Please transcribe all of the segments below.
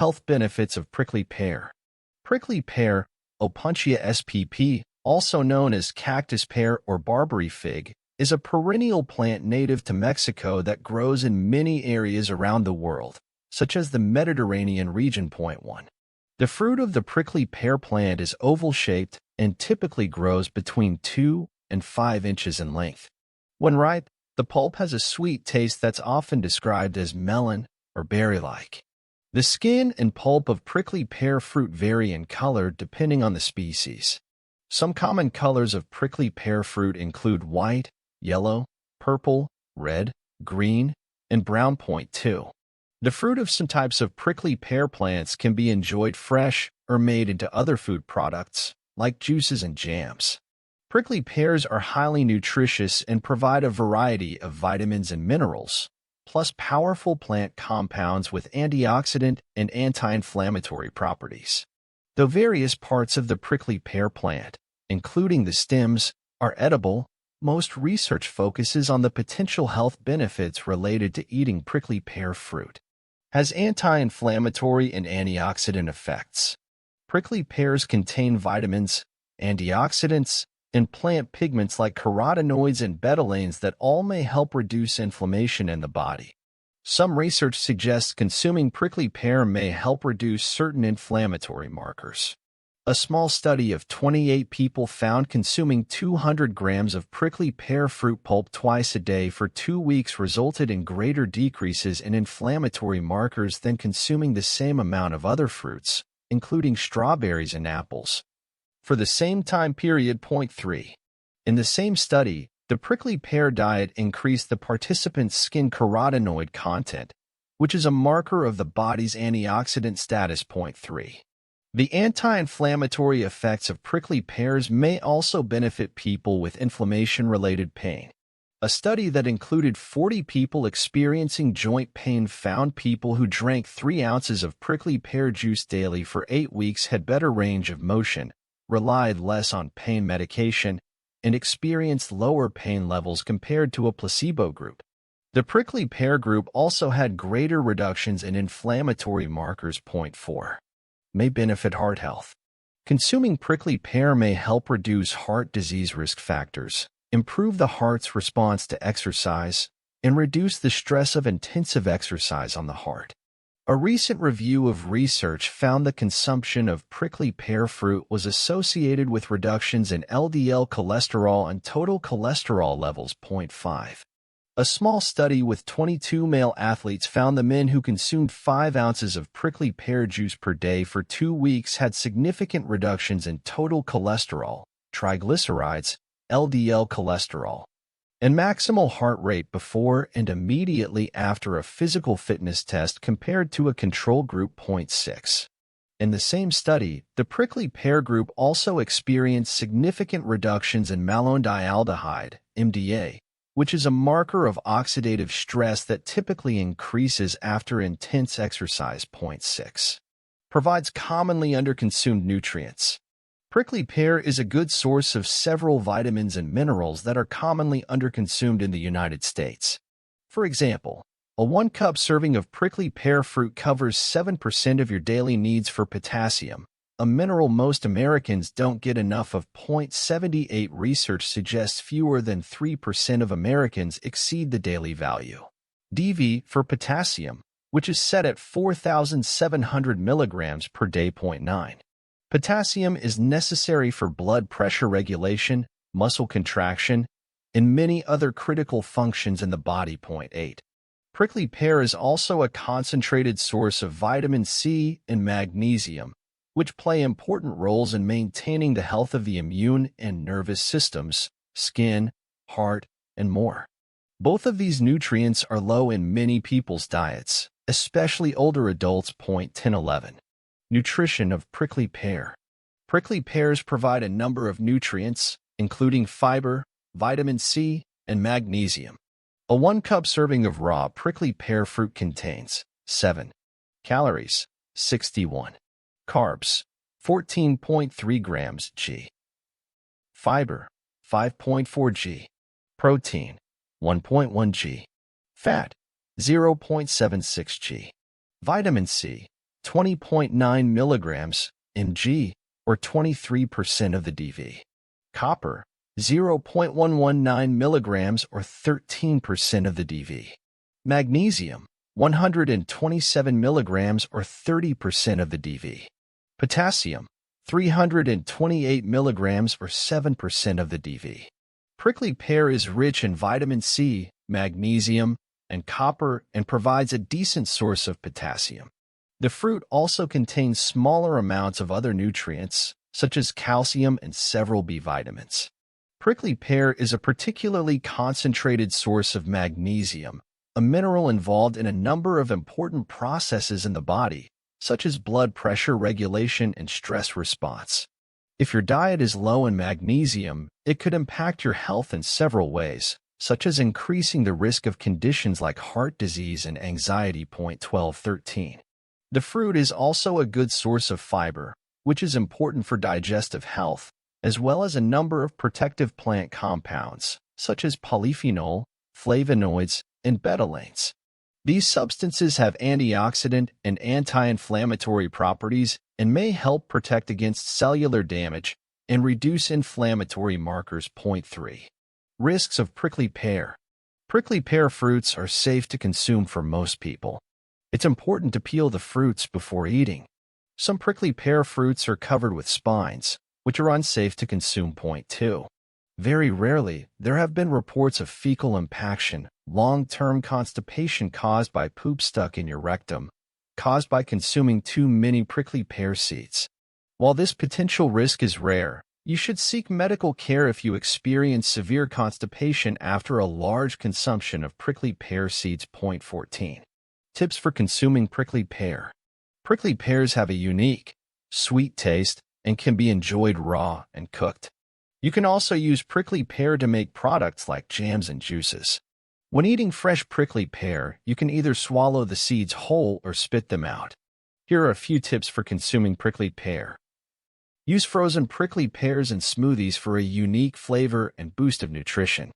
Health benefits of prickly pear. Prickly pear, Opuntia spp., also known as cactus pear or Barbary fig, is a perennial plant native to Mexico that grows in many areas around the world, such as the Mediterranean region. 1. The fruit of the prickly pear plant is oval-shaped and typically grows between 2 and 5 inches in length. When ripe, the pulp has a sweet taste that's often described as melon or berry-like. The skin and pulp of prickly pear fruit vary in color depending on the species. Some common colors of prickly pear fruit include white, yellow, purple, red, green, and brown. 2. The fruit of some types of prickly pear plants can be enjoyed fresh or made into other food products, like juices and jams. Prickly pears are highly nutritious and provide a variety of vitamins and minerals, plus powerful plant compounds with antioxidant and anti-inflammatory properties. Though various parts of the prickly pear plant, including the stems, are edible, most research focuses on the potential health benefits related to eating prickly pear fruit. Has anti-inflammatory and antioxidant effects. Prickly pears contain vitamins, antioxidants, and plant pigments like carotenoids and betalains that all may help reduce inflammation in the body. Some research suggests consuming prickly pear may help reduce certain inflammatory markers. A small study of 28 people found consuming 200 grams of prickly pear fruit pulp twice a day for 2 weeks resulted in greater decreases in inflammatory markers than consuming the same amount of other fruits, including strawberries and apples, for the same time period. 3. In the same study, the prickly pear diet increased the participants' skin carotenoid content, which is a marker of the body's antioxidant status. 3. The anti-inflammatory effects of prickly pears may also benefit people with inflammation-related pain. A study that included 40 people experiencing joint pain found people who drank 3 ounces of prickly pear juice daily for 8 weeks had better range of motion, relied less on pain medication, and experienced lower pain levels compared to a placebo group. The prickly pear group also had greater reductions in inflammatory markers. 4. May benefit heart health. Consuming prickly pear may help reduce heart disease risk factors, improve the heart's response to exercise, and reduce the stress of intensive exercise on the heart. A recent review of research found the consumption of prickly pear fruit was associated with reductions in LDL cholesterol and total cholesterol levels. 5. A small study with 22 male athletes found the men who consumed 5 ounces of prickly pear juice per day for 2 weeks had significant reductions in total cholesterol, triglycerides, LDL cholesterol, and maximal heart rate before and immediately after a physical fitness test compared to a control group. 6. In the same study, the prickly pear group also experienced significant reductions in malondialdehyde, MDA, which is a marker of oxidative stress that typically increases after intense exercise. 6. Provides commonly underconsumed nutrients. Prickly pear is a good source of several vitamins and minerals that are commonly underconsumed in the United States. For example, a 1-cup serving of prickly pear fruit covers 7% of your daily needs for potassium, a mineral most Americans don't get enough of. 78 Research suggests fewer than 3% of Americans exceed the daily value. DV for potassium, which is set at 4,700 milligrams per day. 9. Potassium is necessary for blood pressure regulation, muscle contraction, and many other critical functions in the body. 8. Prickly pear is also a concentrated source of vitamin C and magnesium, which play important roles in maintaining the health of the immune and nervous systems, skin, heart, and more. Both of these nutrients are low in many people's diets, especially older adults. 11. Nutrition of prickly pear. Prickly pears provide a number of nutrients, including fiber, vitamin C, and magnesium. A 1-cup serving of raw prickly pear fruit contains 7 calories, 61 carbs, 14.3 grams g, fiber, 5.4 g, protein, 1.1 g, fat, 0.76 g, vitamin C, 20.9 milligrams mg, or 23% of the DV. Copper, 0.119 milligrams, or 13% of the DV. Magnesium, 127 milligrams, or 30% of the DV. Potassium, 328 milligrams, or 7% of the DV. Prickly pear is rich in vitamin C, magnesium, and copper and provides a decent source of potassium. The fruit also contains smaller amounts of other nutrients, such as calcium and several B vitamins. Prickly pear is a particularly concentrated source of magnesium, a mineral involved in a number of important processes in the body, such as blood pressure regulation and stress response. If your diet is low in magnesium, it could impact your health in several ways, such as increasing the risk of conditions like heart disease and anxiety. 12.13. The fruit is also a good source of fiber, which is important for digestive health, as well as a number of protective plant compounds, such as polyphenol, flavonoids, and betalains. These substances have antioxidant and anti-inflammatory properties and may help protect against cellular damage and reduce inflammatory markers. 3. Risks of prickly pear. Prickly pear fruits are safe to consume for most people. It's important to peel the fruits before eating. Some prickly pear fruits are covered with spines, which are unsafe to consume. 2. Very rarely, there have been reports of fecal impaction, long-term constipation caused by poop stuck in your rectum, caused by consuming too many prickly pear seeds. While this potential risk is rare, you should seek medical care if you experience severe constipation after a large consumption of prickly pear seeds. 14. Tips for consuming prickly pear. Prickly pears have a unique, sweet taste and can be enjoyed raw and cooked. You can also use prickly pear to make products like jams and juices. When eating fresh prickly pear, you can either swallow the seeds whole or spit them out. Here are a few tips for consuming prickly pear. Use frozen prickly pears in smoothies for a unique flavor and boost of nutrition.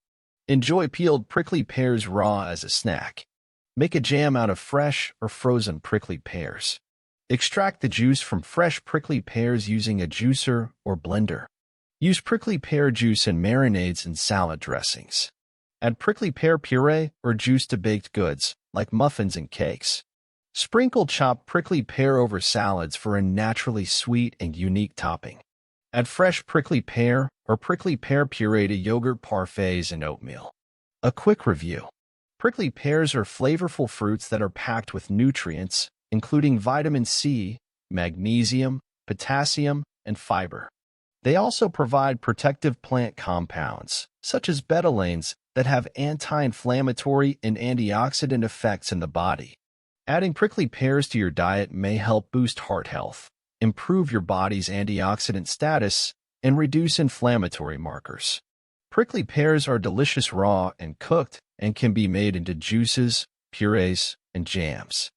Enjoy peeled prickly pears raw as a snack. Make a jam out of fresh or frozen prickly pears. Extract the juice from fresh prickly pears using a juicer or blender. Use prickly pear juice in marinades and salad dressings. Add prickly pear puree or juice to baked goods, like muffins and cakes. Sprinkle chopped prickly pear over salads for a naturally sweet and unique topping. Add fresh prickly pear or prickly pear puree to yogurt parfaits and oatmeal. A quick review. Prickly pears are flavorful fruits that are packed with nutrients, including vitamin C, magnesium, potassium, and fiber. They also provide protective plant compounds, such as betalains, that have anti-inflammatory and antioxidant effects in the body. Adding prickly pears to your diet may help boost heart health, improve your body's antioxidant status, and reduce inflammatory markers. Prickly pears are delicious raw and cooked and can be made into juices, purees, and jams.